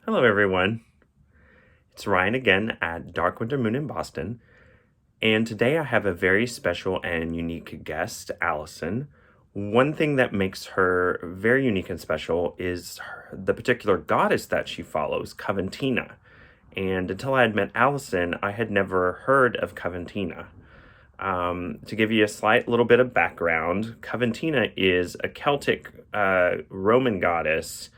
Hello, everyone. It's Ryan again at Dark Winter Moon in Boston, and today I have a very special and unique guest, Allison. One thing that makes her very unique and special is the particular goddess that she follows, Coventina. And until I had met Allison, I had never heard of Coventina. To give you a slight little bit of background, Coventina is a Celtic Roman goddess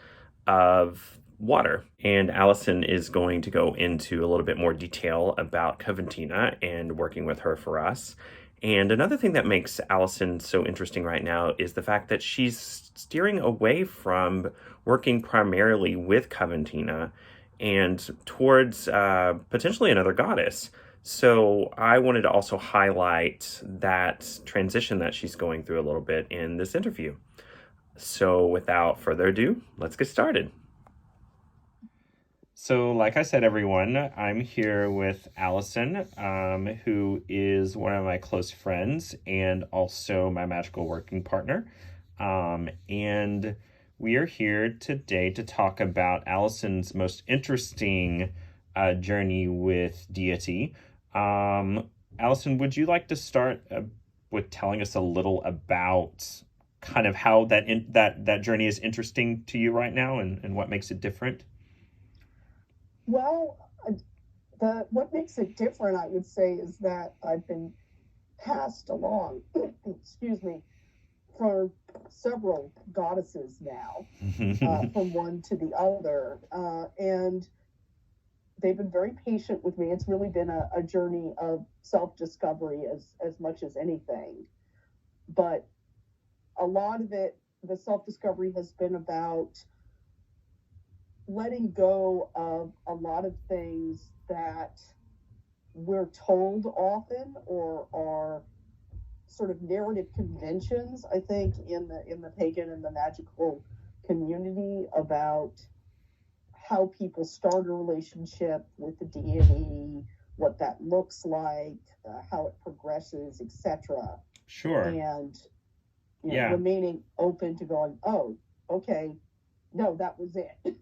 of water. And Allison is going to go into a little bit more detail about Coventina and working with her for us. And another thing that makes Allison so interesting right now is the fact that she's steering away from working primarily with Coventina and towards potentially another goddess. So I wanted to also highlight that transition that she's going through a little bit in this interview. So without further ado, let's get started. So, like I said, everyone, I'm here with Allison, who is one of my close friends and also my magical working partner. And we are here today to talk about Allison's most interesting journey with Deity. Allison, would you like to start with telling us a little about kind of how that journey is interesting to you right now and what makes it different? Well, what makes it different, I would say, is that I've been passed along, excuse me, for several goddesses now, from one to the other, and they've been very patient with me. It's really been a journey of self-discovery as much as anything, but a lot of it, the self-discovery has been about letting go of a lot of things that we're told often or are sort of narrative conventions, I think, in the pagan and the magical community about how people start a relationship with the deity, what that looks like, how it progresses, etc. Sure. And Yeah. remaining open to going, oh, okay, no, that was it.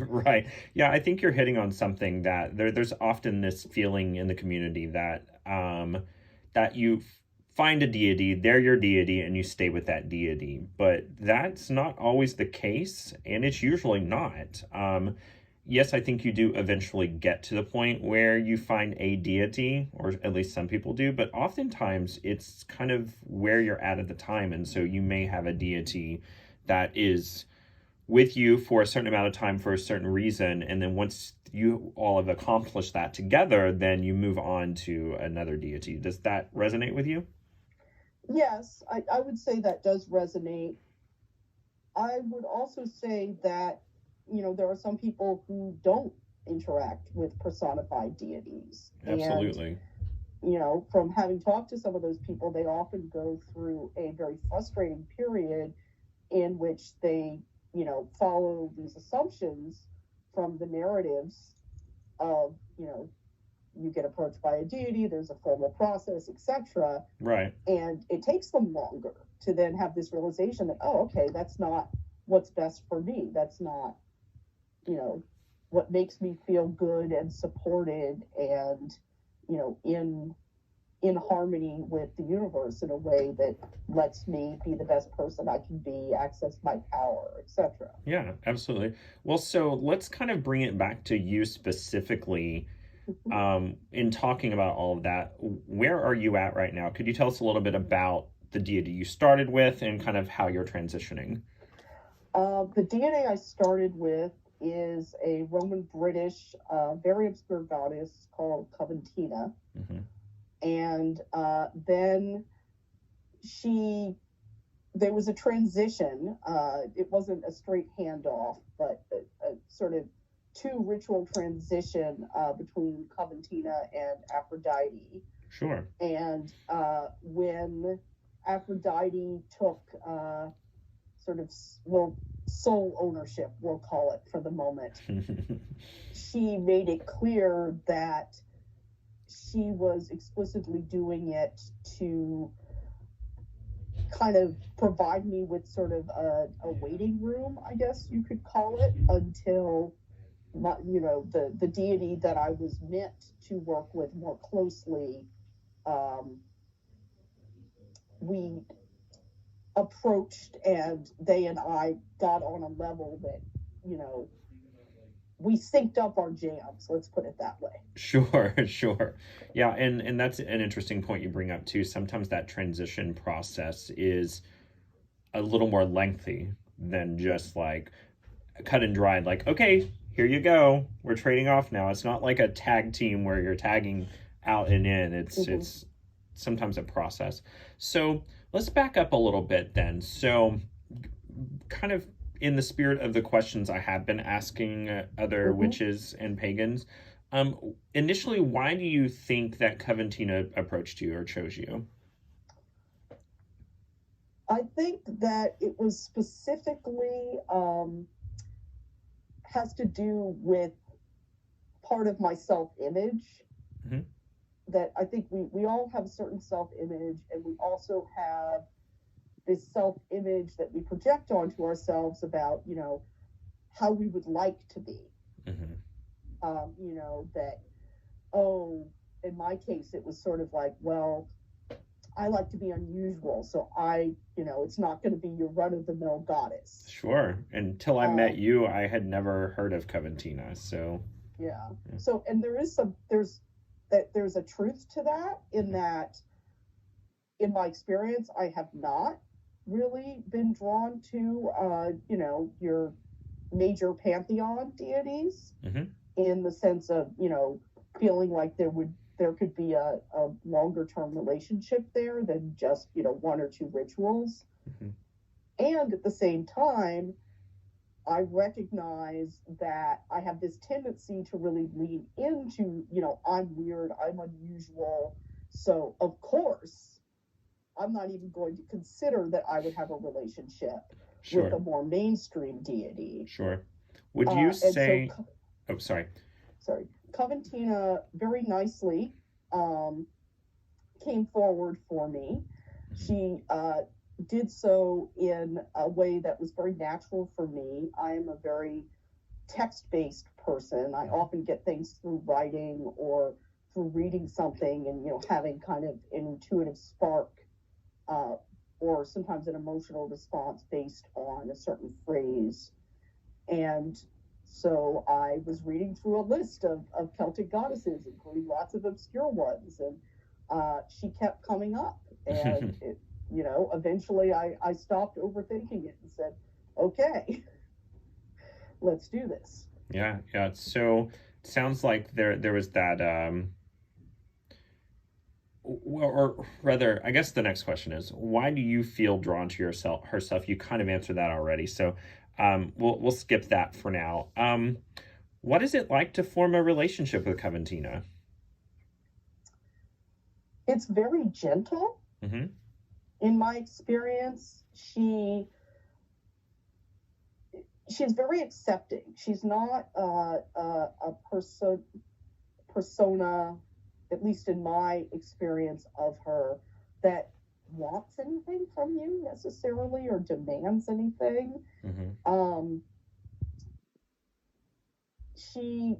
Right. Yeah, I think you're hitting on something that there's often this feeling in the community that that you find a deity, they're your deity, and you stay with that deity. But that's not always the case, and it's usually not. Yes, I think you do eventually get to the point where you find a deity, or at least some people do, but oftentimes it's kind of where you're at the time, and so you may have a deity that is with you for a certain amount of time for a certain reason, and then once you all have accomplished that together, then you move on to another deity. Does that resonate with you? Yes, I would say that does resonate. I would also say that, there are some people who don't interact with personified deities. And, Absolutely. from having talked to some of those people, they often go through a very frustrating period in which they, follow these assumptions from the narratives of, you get approached by a deity, there's a formal process, etc. Right. And it takes them longer to then have this realization that, oh, okay, that's not what's best for me. That's not, you know, what makes me feel good and supported and, in harmony with the universe in a way that lets me be the best person I can be, access my power, etc. Yeah, absolutely. Well, so let's kind of bring it back to you specifically. In talking about all of that, where are you at right now? Could you tell us a little bit about the deity you started with and kind of how you're transitioning? The DNA I started with is a Roman British, very obscure goddess called Coventina. Mm-hmm. And then she, there was a transition. It wasn't a straight handoff, but a sort of two ritual transition between Coventina and Aphrodite. Sure. And when Aphrodite took sort of, well, sole ownership, we'll call it for the moment, she made it clear that she was explicitly doing it to kind of provide me with sort of a waiting room, I guess you could call it, until the deity that I was meant to work with more closely, um, we approached, and they and I got on a level that, you know, we synced up our jams. Let's put it that way. Sure, sure. Yeah, and that's an interesting point you bring up too. Sometimes that transition process is a little more lengthy than just like cut and dried, like, okay, here you go. We're trading off now. It's not like a tag team where you're tagging out and in. Mm-hmm. It's sometimes a process. So let's back up a little bit then. So kind of in the spirit of the questions I have been asking other Mm-hmm. witches and pagans, initially, why do you think that Coventina approached you or chose you? I think that it was specifically has to do with part of my self image. Mm-hmm. That I think we all have a certain self image, and we also have this self image that we project onto ourselves about, how we would like to be. Mm-hmm. That, oh, in my case, it was sort of like, well, I like to be unusual. So it's not going to be your run of the mill goddess. Sure. Until I met Um, you, I had never heard of Coventina. So, yeah. yeah. So, and there's a truth to that, in Mm-hmm. that, in my experience, I have not really been drawn to, your major pantheon deities, Mm-hmm. in the sense of, feeling like there could be a longer term relationship there than just, one or two rituals. Mm-hmm. And at the same time, I recognize that I have this tendency to really lean into, I'm weird, I'm unusual. So, of course, I'm not even going to consider that I would have a relationship with Sure. a more mainstream deity. Sure. Would you And so, say, oh, sorry. sorry, Coventina very nicely um, came forward for me. Mm-hmm. She did so in a way that was very natural for me. I am a very text based person. I Mm-hmm. often get things through writing or through reading something, and, having kind of an intuitive spark, uh, or sometimes an emotional response based on a certain phrase. And so I was reading through a list of Celtic goddesses, including lots of obscure ones, and she kept coming up. And eventually I stopped overthinking it and said, okay, let's do this. Yeah, yeah. So it sounds like there was that or rather, I guess the next question is, why do you feel drawn to yourself herself? You kind of answered that already. So we'll skip that for now. What is it like to form a relationship with Coventina? It's very gentle. Mm-hmm. In my experience, she's very accepting. She's not a persona, at least in my experience of her, that wants anything from you necessarily or demands anything. Mm-hmm. Um, she,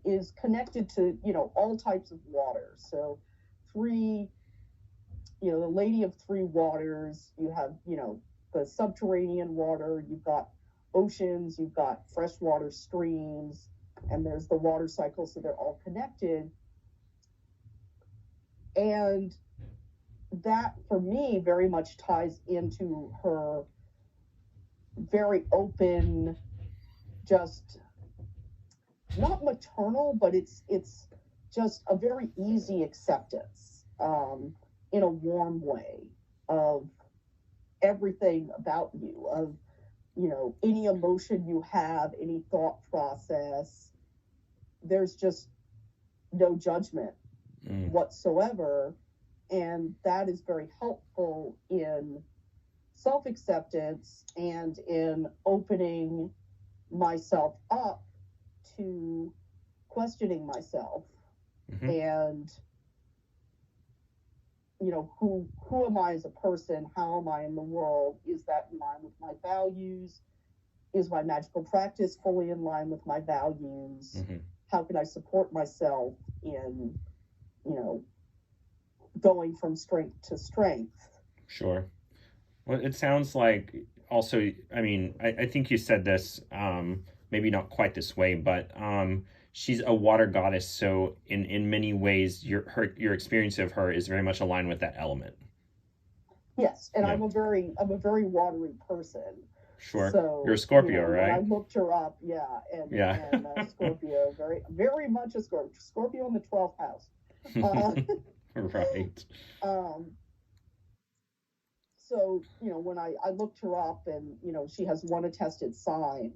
is connected to, all types of water. So, three, the Lady of Three Waters, you have, the subterranean water, you've got oceans, you've got freshwater streams, and there's the water cycle, so they're all connected. And that, for me, very much ties into her very open, just not maternal, but it's just a very easy acceptance, in a warm way, of everything about you, of, any emotion you have, any thought process. There's just no judgment Mm. whatsoever. And that is very helpful in self acceptance and in opening myself up to questioning myself, Mm-hmm. and, who am I as a person? How am I in the world? Is that in line with my values? is my magical practice fully in line with my values? Mm-hmm. How can I support myself in, going from strength to strength? Sure. Well, it sounds like also, I mean, I think you said this, maybe not quite this way, but she's a water goddess. So in many ways, your experience of her is very much aligned with that element. Yes, and Yeah, I'm a very watery person. sure. You're a So, Scorpio, when I right? looked her up, yeah, Yeah. and Scorpio, very very much a Scorpio in the 12th house. Uh, Right. um, so, when I looked her up, and she has one attested shrine,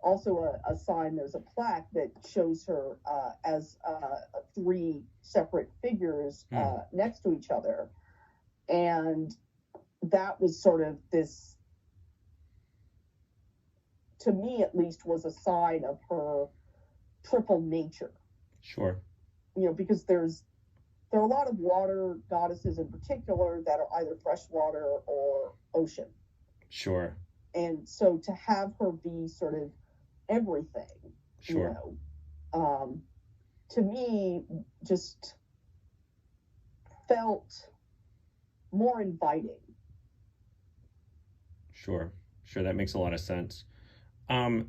also a sign. There's a plaque that shows her as three separate figures Hmm. next to each other, and that was sort of this, to me at least, was a sign of her triple nature. Sure. Because there are a lot of water goddesses in particular that are either freshwater or ocean. Sure. And so to have her be sort of everything, Sure. um, to me, just felt more inviting. Sure. Sure. That makes a lot of sense.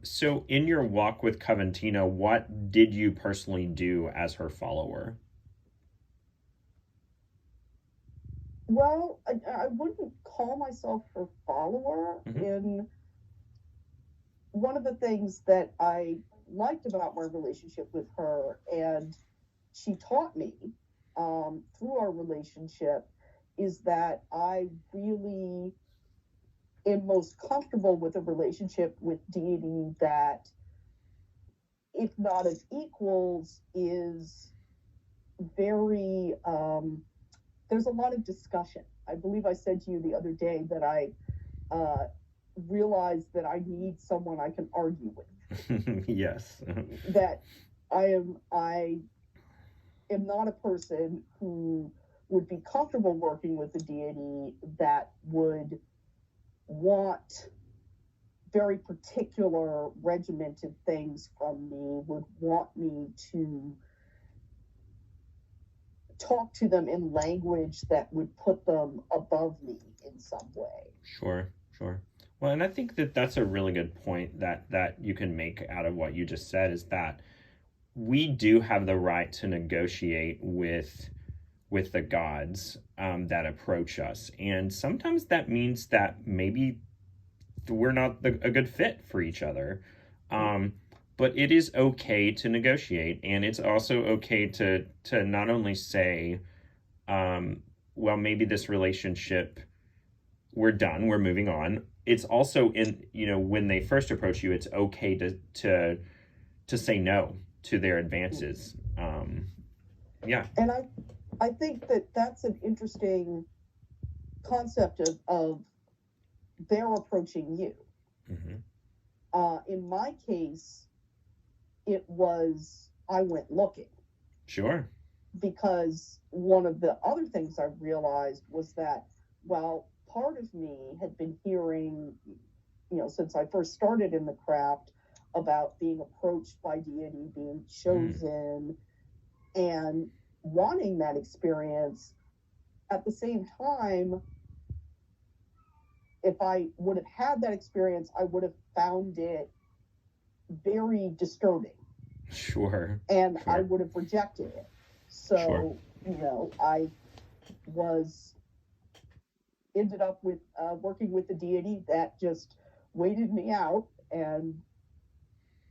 So in your walk with Coventina, what did you personally do as her follower? Well, I wouldn't call myself her follower. Mm-hmm. In one of the things that I liked about my relationship with her, and she taught me through our relationship, is that I really am most comfortable with a relationship with deity that, if not as equals, is very, there's a lot of discussion. I believe I said to you the other day that I uh, realized that I need someone I can argue with. Yes. That I am not a person who would be comfortable working with a deity that would want very particular regimented things from me, would want me to talk to them in language that would put them above me in some way. Sure. Sure. Well, and I think that that's a really good point that you can make out of what you just said is that we do have the right to negotiate with the gods that approach us, and sometimes that means that maybe we're not a good fit for each other. Um, but it is okay to negotiate, and it's also okay to not only say, um, well, maybe this relationship we're done, we're moving on. It's also in when they first approach you, it's okay to say no to their advances. Yeah. And I think that that's an interesting concept of their approaching you. Mm-hmm. In my case, it was, I went looking, Sure. because one of the other things I realized was that, well, part of me had been hearing, since I first started in the craft, about being approached by deity, being chosen, and wanting that experience. At the same time, if I would have had that experience, I would have found it very disturbing, Sure. and I Sure. would have rejected it. Sure. So, I was ended up with working with the deity that just waited me out and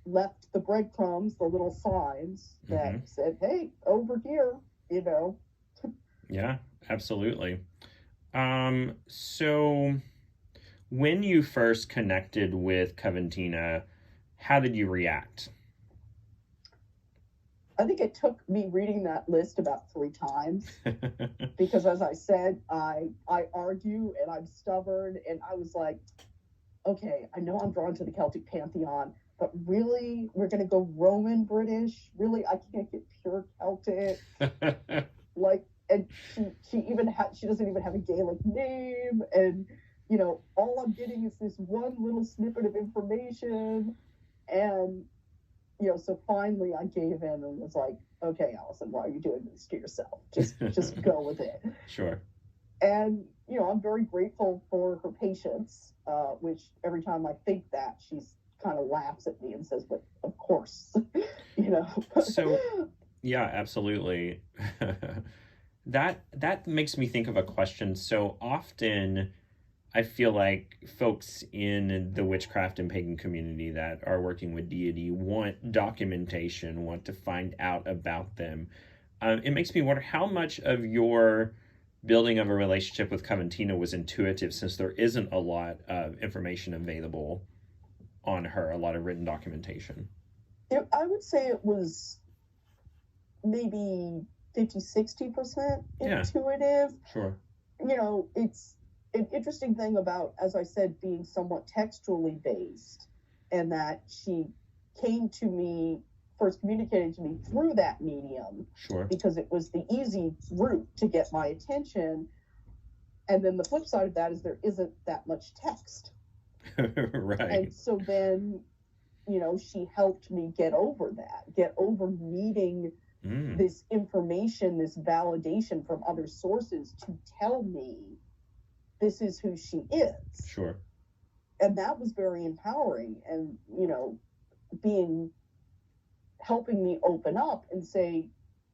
left the breadcrumbs, the little signs that Mm-hmm. said, "Hey, over here," you know. Yeah, absolutely. So when you first connected with Coventina, how did you react? I think it took me reading that list about 3 times, because, as I said, I argue and I'm stubborn, and I was like, okay, I know I'm drawn to the Celtic pantheon, but really, we're going to go Roman British? Really, I can't get pure Celtic? Like, and she doesn't even have a Gaelic name, and all I'm getting is this one little snippet of information. And, so finally I gave in and was like, okay, Allison, why are you doing this to yourself? Just go with it. Sure. And, I'm very grateful for her patience, which every time I think that, she's kind of laughs at me and says, but of course, So, yeah, absolutely. That makes me think of a question. So often I feel like folks in the witchcraft and pagan community that are working with deity want documentation, want to find out about them. It makes me wonder how much of your building of a relationship with Coventina was intuitive, since there isn't a lot of information available on her, a lot of written documentation. I would say it was maybe 50-60% intuitive. Yeah, sure. It's an interesting thing about, as I said, being somewhat textually based, and that she came to me, first communicated to me through that medium. Sure. Because it was the easy route to get my attention. And then the flip side of that is there isn't that much text. Right. And so then, she helped me get over needing this information, this validation from other sources to tell me this is who she is. Sure. And that was very empowering, and, helping me open up and say,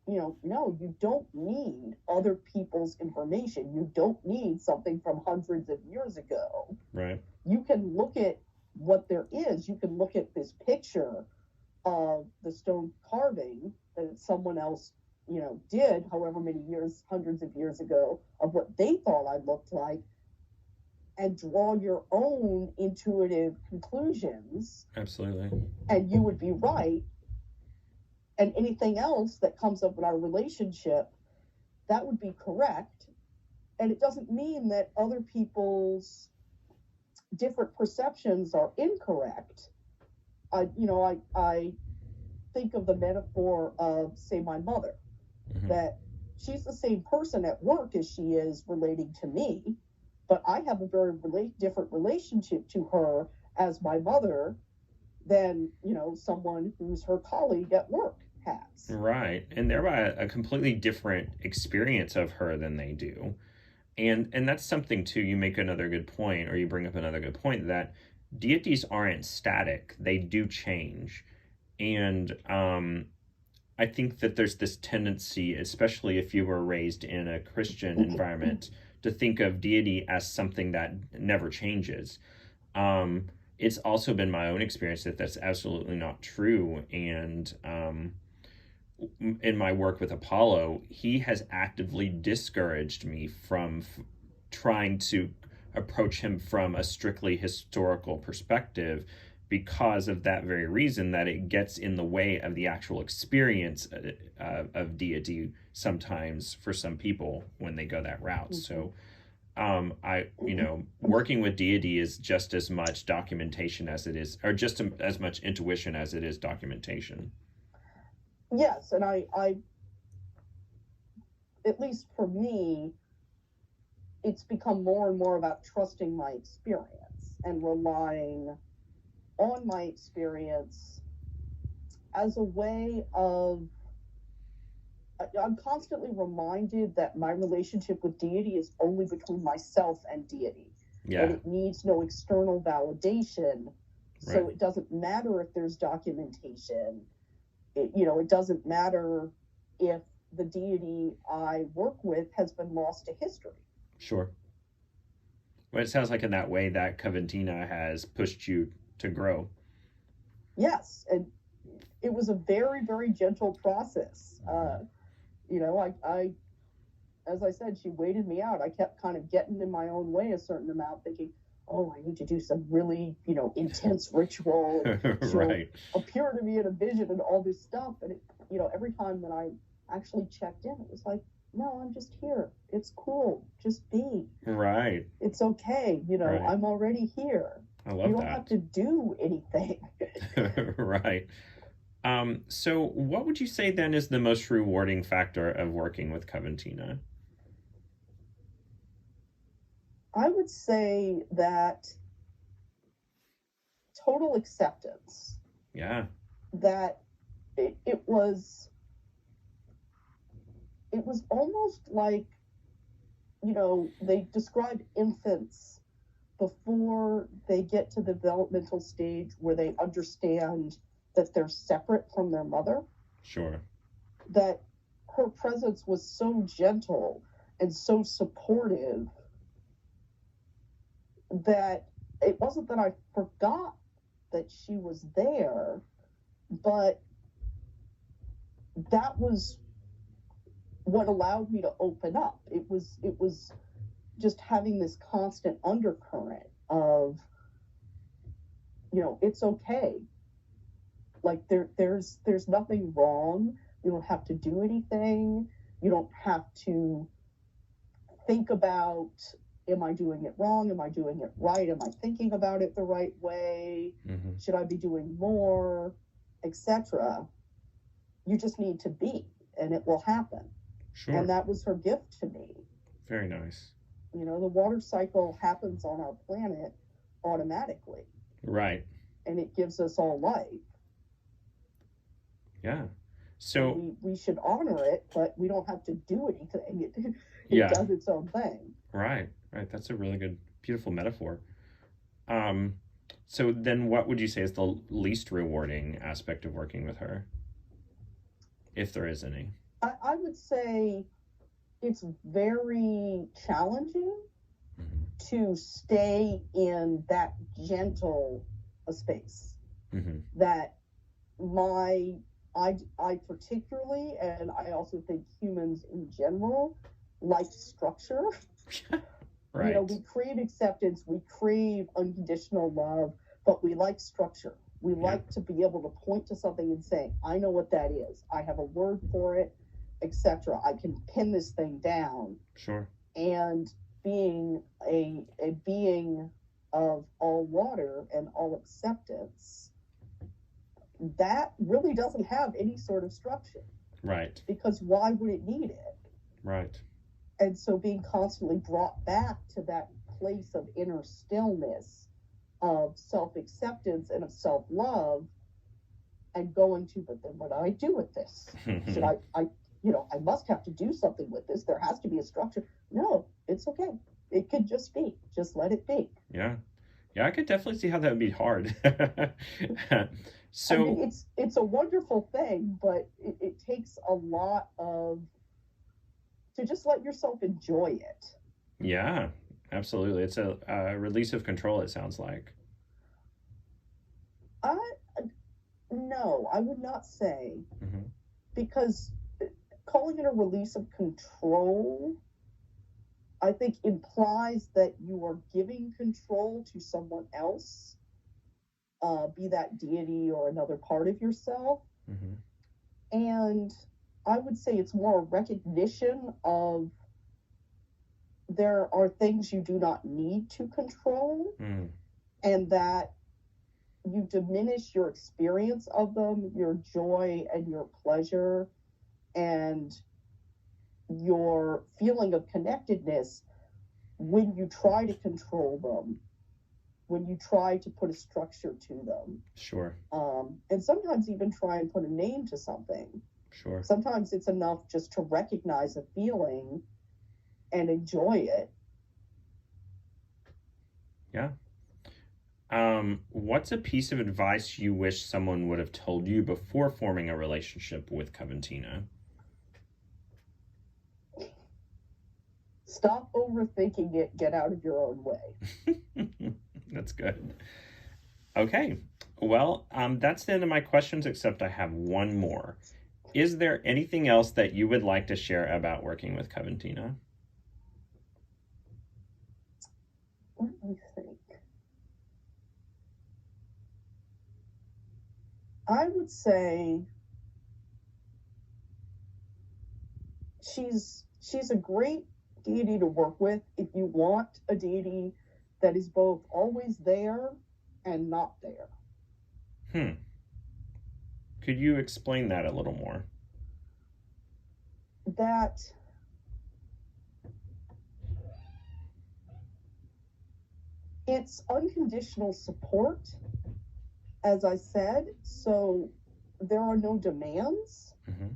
no, you don't need other people's information. You don't need something from hundreds of years ago. Right. You can look at what there is. You can look at this picture of the stone carving that someone else, did however many years, hundreds of years ago, of what they thought I looked like, and draw your own intuitive conclusions. Absolutely. And you would be right. And anything else that comes up in our relationship, that would be correct. And it doesn't mean that other people's different perceptions are incorrect. I think of the metaphor of, say, my mother, that she's the same person at work as she is relating to me, but I have a very different relationship to her as my mother than, someone who's her colleague at work has. Right. And thereby a completely different experience of her than they do. And that's something too, you make another good point, or you bring up another good point, that deities aren't static. They do change. And I think that there's this tendency, especially if you were raised in a Christian environment, to think of deity as something that never changes. It's also been my own experience that that's absolutely not true. And in my work with Apollo, he has actively discouraged me from trying to approach him from a strictly historical perspective, because of that very reason, that it gets in the way of the actual experience of deity sometimes for some people when they go that route. So working with deity is just as much documentation as it is, or just as much intuition as it is documentation. Yes, and I at least for me, it's become more and more about trusting my experience and relying on my experience as a way of, I'm constantly reminded that my relationship with deity is only between myself and deity. Yeah. And it needs no external validation. Right. So it doesn't matter if there's documentation. It doesn't matter if the deity I work with has been lost to history. Sure. Well, it sounds like in that way that Coventina has pushed you to grow. Yes, and it was a very, very gentle process. I as I said, she waited me out. I kept kind of getting in my own way a certain amount, thinking, oh, I need to do some really, intense ritual. Right. Appear to me in a vision and all this stuff. And it, every time that I actually checked in, it was like, no, I'm just here. It's cool. Just be. Right. It's okay. Right. I'm already here. I love that. You don't have to do anything. Right. So what would you say then is the most rewarding factor of working with Coventina? I would say that total acceptance. Yeah. That it was almost like, they describe infants before they get to the developmental stage where they understand that they're separate from their mother. Sure. That her presence was so gentle and so supportive that it wasn't that I forgot that she was there, but that was what allowed me to open up. It was just having this constant undercurrent of, it's okay. Like there's nothing wrong. You don't have to do anything. You don't have to think about, am I doing it wrong? Am I doing it right? Am I thinking about it the right way? Mm-hmm. Should I be doing more, etc.? You just need to be, and it will happen. Sure. And that was her gift to me. Very nice. The water cycle happens on our planet automatically. Right. And it gives us all life. Yeah. So we should honor it, but we don't have to do anything. It does its own thing. Right. That's a really good, beautiful metaphor. So then what would you say is the least rewarding aspect of working with her? If there is any. I would say it's very challenging to stay in that gentle a space. That I particularly, and I also think humans in general, like structure. Right. We crave acceptance, we crave unconditional love, but we like structure. We like to be able to point to something and say, I know what that is. I have a word for it, etc. I can pin this thing down. Sure. And being a being of all water and all acceptance, that really doesn't have any sort of structure. Right. Because why would it need it? Right. And so being constantly brought back to that place of inner stillness, of self-acceptance and of self-love, and going to, but then what do I do with this? Should I must have to do something with this. There has to be a structure. No, it's okay. It could just be. Just let it be. Yeah. Yeah, I could definitely see how that would be hard. So I mean, it's a wonderful thing, but it takes a lot of to just let yourself enjoy it. Yeah, absolutely. It's a release of control, it sounds like. No, I would not say, because calling it a release of control, I think, implies that you are giving control to someone else, be that deity or another part of yourself. And I would say it's more a recognition of there are things you do not need to control, and that you diminish your experience of them, your joy and your pleasure, and your feeling of connectedness when you try to control them, when you try to put a structure to them. Sure. And sometimes even try and put a name to something. Sure. Sometimes it's enough just to recognize a feeling and enjoy it. Yeah. What's a piece of advice you wish someone would have told you before forming a relationship with Coventina? Stop overthinking it. Get out of your own way. That's good. Okay. Well, that's the end of my questions, except I have one more. Is there anything else that you would like to share about working with Coventina? Let me think. I would say she's a great deity to work with if you want a deity that is both always there and not there. Could you explain that a little more? That It's unconditional support, as I said. So there are no demands. Mm-hmm.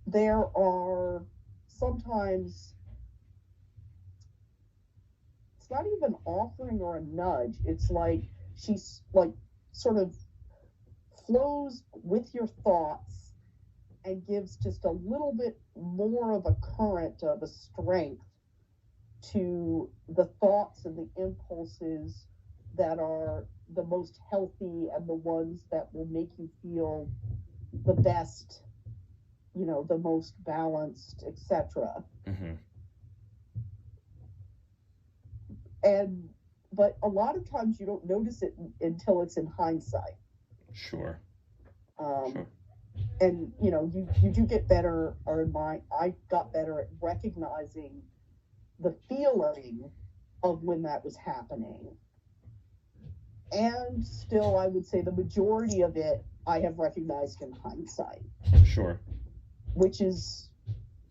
There are sometimes, it's not even offering or a nudge. It's like she's like sort of flows with your thoughts and gives just a little bit more of a current, of a strength to the thoughts and the impulses that are the most healthy and the ones that will make you feel the best, the most balanced, etc. Mm-hmm. But a lot of times you don't notice it until it's in hindsight. Sure. Sure. And you do get better, or I got better at recognizing the feeling of when that was happening. And still, I would say the majority of it I have recognized in hindsight. Sure. Which is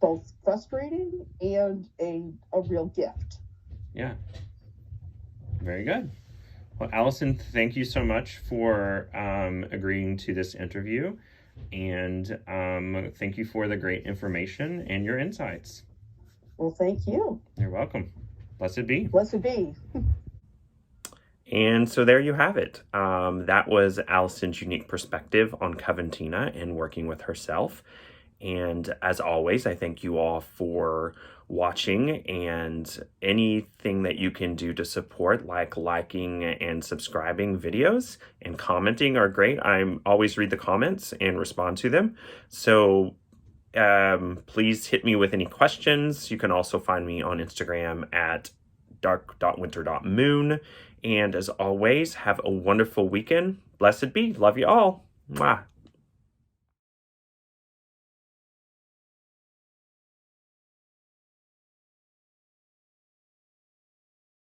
both frustrating and a real gift. Yeah. Very good. Well, Allison, thank you so much for agreeing to this interview. And thank you for the great information and your insights. Well, thank you. You're welcome. Blessed be. Blessed be. And so there you have it. That was Allison's unique perspective on Coventina and working with herself. And as always, I thank you all for watching, and anything that you can do to support, like liking and subscribing videos and commenting, are great. I always read the comments and respond to them. So please hit me with any questions. You can also find me on Instagram at dark.winter.moon. And as always, have a wonderful weekend. Blessed be. Love you all. Mwah.